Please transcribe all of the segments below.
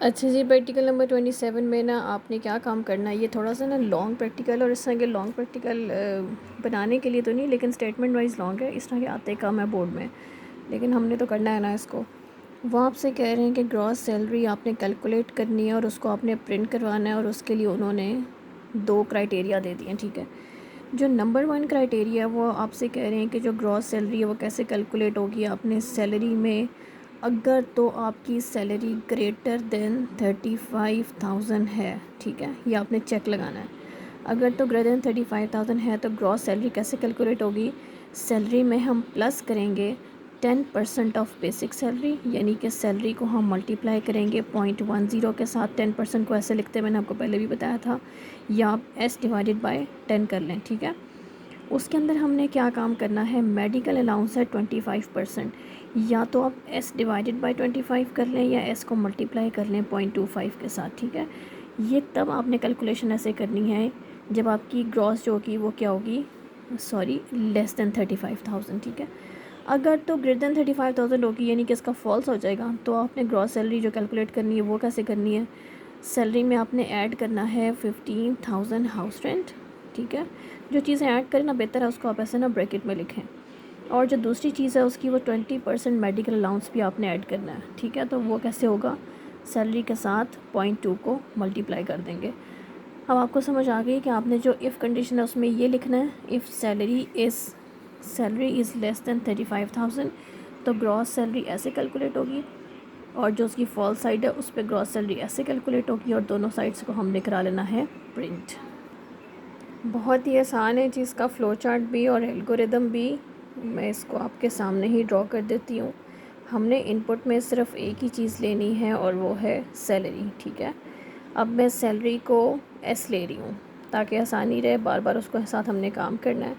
अच्छा जी, practical number 27 में ना आपने क्या काम करना है, ये थोड़ा सा ना लॉन्ग प्रैक्टिकल और इस तरह के लॉन्ग प्रैक्टिकल बनाने के लिए तो नहीं, लेकिन स्टेटमेंट वाइज लॉन्ग है, इस तरह के आते कम है बोर्ड में, लेकिन हमने तो करना है ना इसको। वो आपसे कह रहे हैं कि ग्रॉस सैलरी आपने कैलकुलेट करनी है और उसको आपने प्रिंट करवाना है, और उसके लिए उन्होंने 2 क्राइटेरिया दे दिए, ठीक है। जो नंबर 1 क्राइटेरिया वो आपसे कह रहे हैं कि जो ग्रॉस सैलरी है वो कैसे कैलकुलेट होगी आपने सैलरी में, अगर तो आपकी सैलरी ग्रेटर देन 35,000 है, ठीक है, ये आपने चेक लगाना है। अगर तो ग्रेटर देन 35,000 है तो ग्रॉस सैलरी कैसे कैलकुलेट होगी, सैलरी में हम प्लस करेंगे 10% ऑफ बेसिक सैलरी, यानी कि सैलरी को हम मल्टीप्लाई करेंगे 0.10 के साथ। 10% को ऐसे लिखते हैं, मैंने आपको पहले भी बताया था, या आप s डिवाइडेड बाय 10 कर लें, ठीक है। उसके अंदर हमने क्या काम करना है, मेडिकल अलाउंस है 25%, या तो आप s डिवाइडेड बाय 25 कर लें या s को मल्टीप्लाई कर लें 0.25 के साथ, ठीक है। ये तब आपने कैलकुलेशन ऐसे करनी है जब आपकी ग्रॉस जो होगी वो क्या होगी, सॉरी, लेस दैन 35,000, ठीक है। अगर तो ग्रेटर दैन 35,000 होगी, यानी कि इसका फॉल्स हो जाएगा, तो आपने ग्रॉस सैलरी जो कैलकुलेट करनी है वो कैसे करनी है, सैलरी में आपने ऐड करना है 15,000 हाउस रेंट, ठीक है। जो चीज़ें ऐड करें ना बेहतर है उसको आप ऐसे ना ब्रैकेट में लिखें, और जो दूसरी चीज़ है उसकी वो 20% मेडिकल अलाउंस भी आपने ऐड करना है, ठीक है। तो वो कैसे होगा, सैलरी के साथ 0.2 को मल्टीप्लाई कर देंगे। अब आपको समझ आ गई कि आपने जो इफ़ कंडीशन है उसमें ये लिखना है, if salary is less than 35,000 तो ग्रॉस सैलरी ऐसे कैलकुलेट होगी, और जो उसकी फॉल साइड है उस पर ग्रॉस सैलरी ऐसे कैलकुलेट होगी, और दोनों साइड्स को हमने करा लेना है प्रिंट। बहुत ही आसान है जी, इसका फ़्लो चार्ट भी और एल्गोरिदम भी मैं इसको आपके सामने ही ड्रॉ कर देती हूँ। हमने इनपुट में सिर्फ एक ही चीज़ लेनी है और वो है सैलरी, ठीक है। अब मैं सैलरी को एस ले रही हूँ ताकि आसानी रहे, बार बार उसको साथ हमने काम करना है।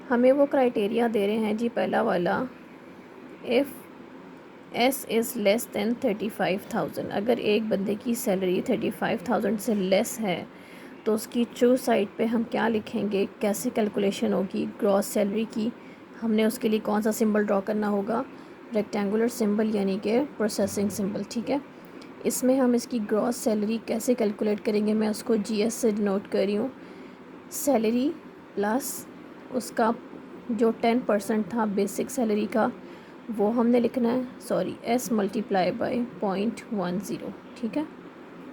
हमें वो क्राइटेरिया दे रहे हैं जी, पहला वाला, if S is less than 35,000, अगर एक बंदे की सैलरी 35,000 से लेस है तो उसकी ट्रू साइड पे हम क्या लिखेंगे, कैसे कैलकुलेशन होगी ग्रॉस सैलरी की, हमने उसके लिए कौन सा सिंबल ड्रॉ करना होगा, रेक्टेंगुलर सिंबल यानी कि प्रोसेसिंग सिंबल, ठीक है। इसमें हम इसकी ग्रॉस सैलरी कैसे कैलकुलेट करेंगे, मैं उसको जीएस से डिनोट कर रही हूँ, सैलरी प्लस उसका जो 10% था बेसिक सैलरी का वो हमने लिखना है, सॉरी, एस मल्टीप्लाई बाय 0.10, ठीक है।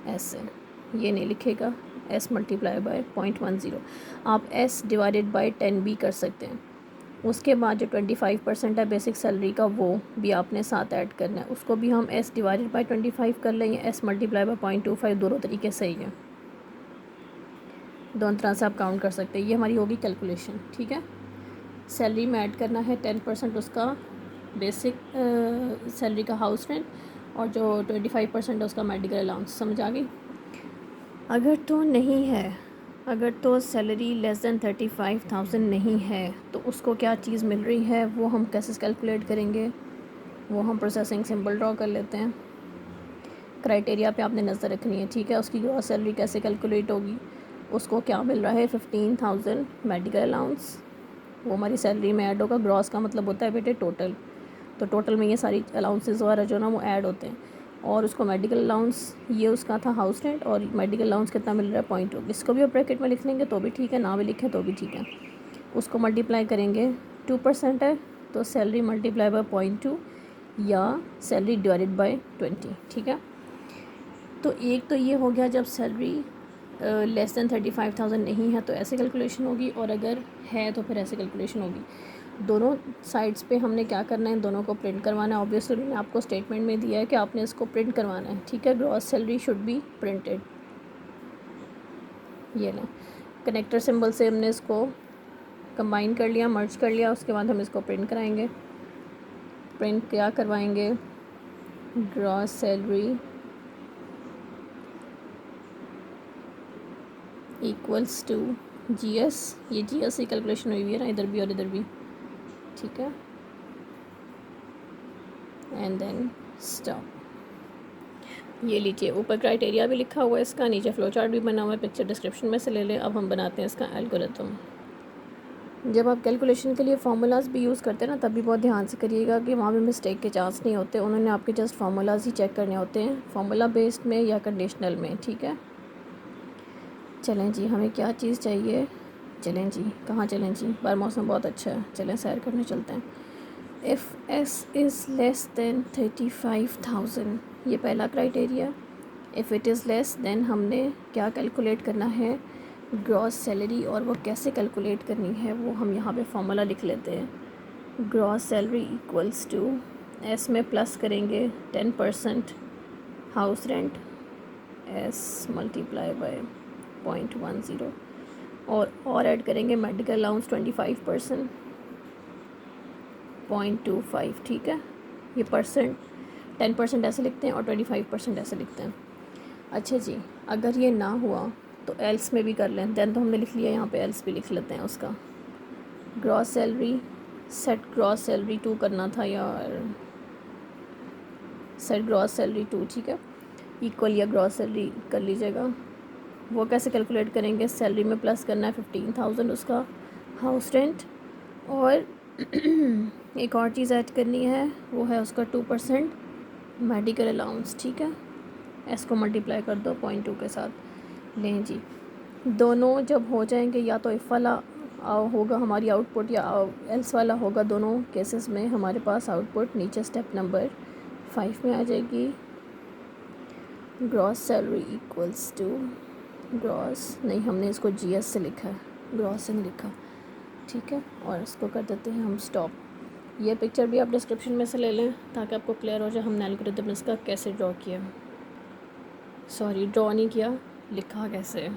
ऐसे ये नहीं लिखेगा, एस मल्टीप्लाई बाय 0.10, आप एस डिवाइडेड बाय 10 भी कर सकते हैं। उसके बाद जो 25% है बेसिक सैलरी का वो भी आपने साथ ऐड करना है, उसको भी हम एस डिवाइडेड बाय 25 कर लें या एस मल्टीप्लाई बाय 0.25, दोनों तरीके सही हैं, दोनों तरह से आप काउंट कर सकते हैं। ये हमारी होगी कैलकुलेशन, ठीक है। सैलरी में ऐड करना है 10% उसका बेसिक सैलरी का हाउस रेंट, और जो 25% है उसका मेडिकल अलाउंस, समझ आ गई। अगर तो नहीं है, अगर तो सैलरी लेस दैन 35,000 नहीं है तो उसको क्या चीज़ मिल रही है, वो हम कैसे कैलकुलेट करेंगे, वो हम प्रोसेसिंग सिंबल ड्रॉ कर लेते हैं। क्राइटेरिया पे आपने नज़र रखनी है, ठीक है। उसकी ग्रॉस सैलरी कैसे कैलकुलेट होगी, उसको क्या मिल रहा है, 15,000 मेडिकल अलाउंस, वो हमारी सैलरी में ऐड होगा। ग्रॉस का मतलब होता है बेटे टोटल, तो टोटल में ये सारी अलाउंसेस वगैरह जो ना वो ऐड होते हैं, और उसको मेडिकल अलाउंस ये उसका था हाउस रेंट, और मेडिकल अलाउंस कितना मिल रहा है 0.2, इसको भी आप ब्रैकेट में लिख लेंगे तो भी ठीक है, ना भी लिखें तो भी ठीक है। उसको मल्टीप्लाई करेंगे, 2% है तो सैलरी मल्टीप्लाई बाय 0.2 या सैलरी डिवाइडेड बाय 20, ठीक है। तो एक तो ये हो गया, जब सैलरी लेस दैन 35,000 नहीं है तो ऐसे कैलकुलेशन होगी, और अगर है तो फिर ऐसे कैलकुलेशन होगी। दोनों साइड्स पे हमने क्या करना है, दोनों को प्रिंट करवाना है। ऑब्वियसली मैंने आपको स्टेटमेंट में दिया है कि आपने इसको प्रिंट करवाना है, ठीक है। Gross salary should be printed, ये ना कनेक्टर सिंबल से हमने इसको कंबाइन कर लिया, मर्ज कर लिया, उसके बाद हम इसको प्रिंट कराएंगे। प्रिंट क्या करवाएंगे, gross salary equals to GS, ये जीएस की कैलकुलेशन हुई हुई है ना, इधर भी और इधर भी, ठीक है। And then stop. ये लीजिए ऊपर क्राइटेरिया भी लिखा हुआ है इसका, नीचे फ्लो चार्ट भी बना हुआ है, पिक्चर डिस्क्रिप्शन में से ले लें। अब हम बनाते हैं इसका एल्गोरिथम। जब आप कैलकुलेशन के लिए फार्मूलाज भी यूज़ करते हैं ना, तब भी बहुत ध्यान से करिएगा कि वहाँ पे मिस्टेक के चांस नहीं होते। उन्होंने आपके जस्ट फार्मूलाज ही चेक करने होते हैं, फार्मूला बेस्ड में या कंडीशनल में, ठीक है। चलें जी, हमें क्या चीज़ चाहिए, चलें जी, कहाँ चलें जी, बाहर मौसम बहुत अच्छा है, चलें सैर करने चलते हैं। If S is less than 35,000, ये पहला criteria. If it is less than हमने क्या कैलकुलेट करना है, ग्रॉस सैलरी, और वो कैसे कैलकुलेट करनी है वो हम यहाँ पे फॉर्मूला लिख लेते हैं। Gross salary equals to, S में प्लस करेंगे 10% house rent, S multiply by 0.10, और ऐड करेंगे मेडिकल अलाउंस 25%, 0.25, ठीक है। ये परसेंट 10% ऐसे लिखते हैं और 25% ऐसे लिखते हैं। अच्छा जी, अगर ये ना हुआ तो एल्स में भी कर लें, देन तो हमने लिख लिया, यहाँ पे एल्स भी लिख लेते हैं उसका। Gross salary, set gross salary 2 करना था यार, सेट ग्रॉस सैलरी 2, ठीक है, इक्वल या ग्रॉस सैलरी कर लीजिएगा। वो कैसे कैलकुलेट करेंगे, सैलरी में प्लस करना है 15,000 उसका हाउस रेंट, और एक और चीज़ ऐड करनी है, वो है उसका 2% मेडिकल अलाउंस, ठीक है। एस को मल्टीप्लाई कर दो 0.2 के साथ। लें जी, दोनों जब हो जाएंगे, या तो इफ़ वाला होगा हमारी आउटपुट या एल्स वाला होगा, दोनों केसेस में हमारे पास आउटपुट नीचे स्टेप नंबर 5 में आ जाएगी। Gross salary equals to, gross नहीं, हमने इसको जीएस से लिखा है, ग्रॉस से नहीं लिखा, ठीक है। और इसको कर देते हैं हम स्टॉप। ये पिक्चर भी आप डिस्क्रिप्शन में से ले लें ताकि आपको क्लियर हो जाए हमने एल्गोरिथम इसका कैसे ड्रॉ किया, सॉरी ड्रॉ नहीं किया, लिखा कैसे है।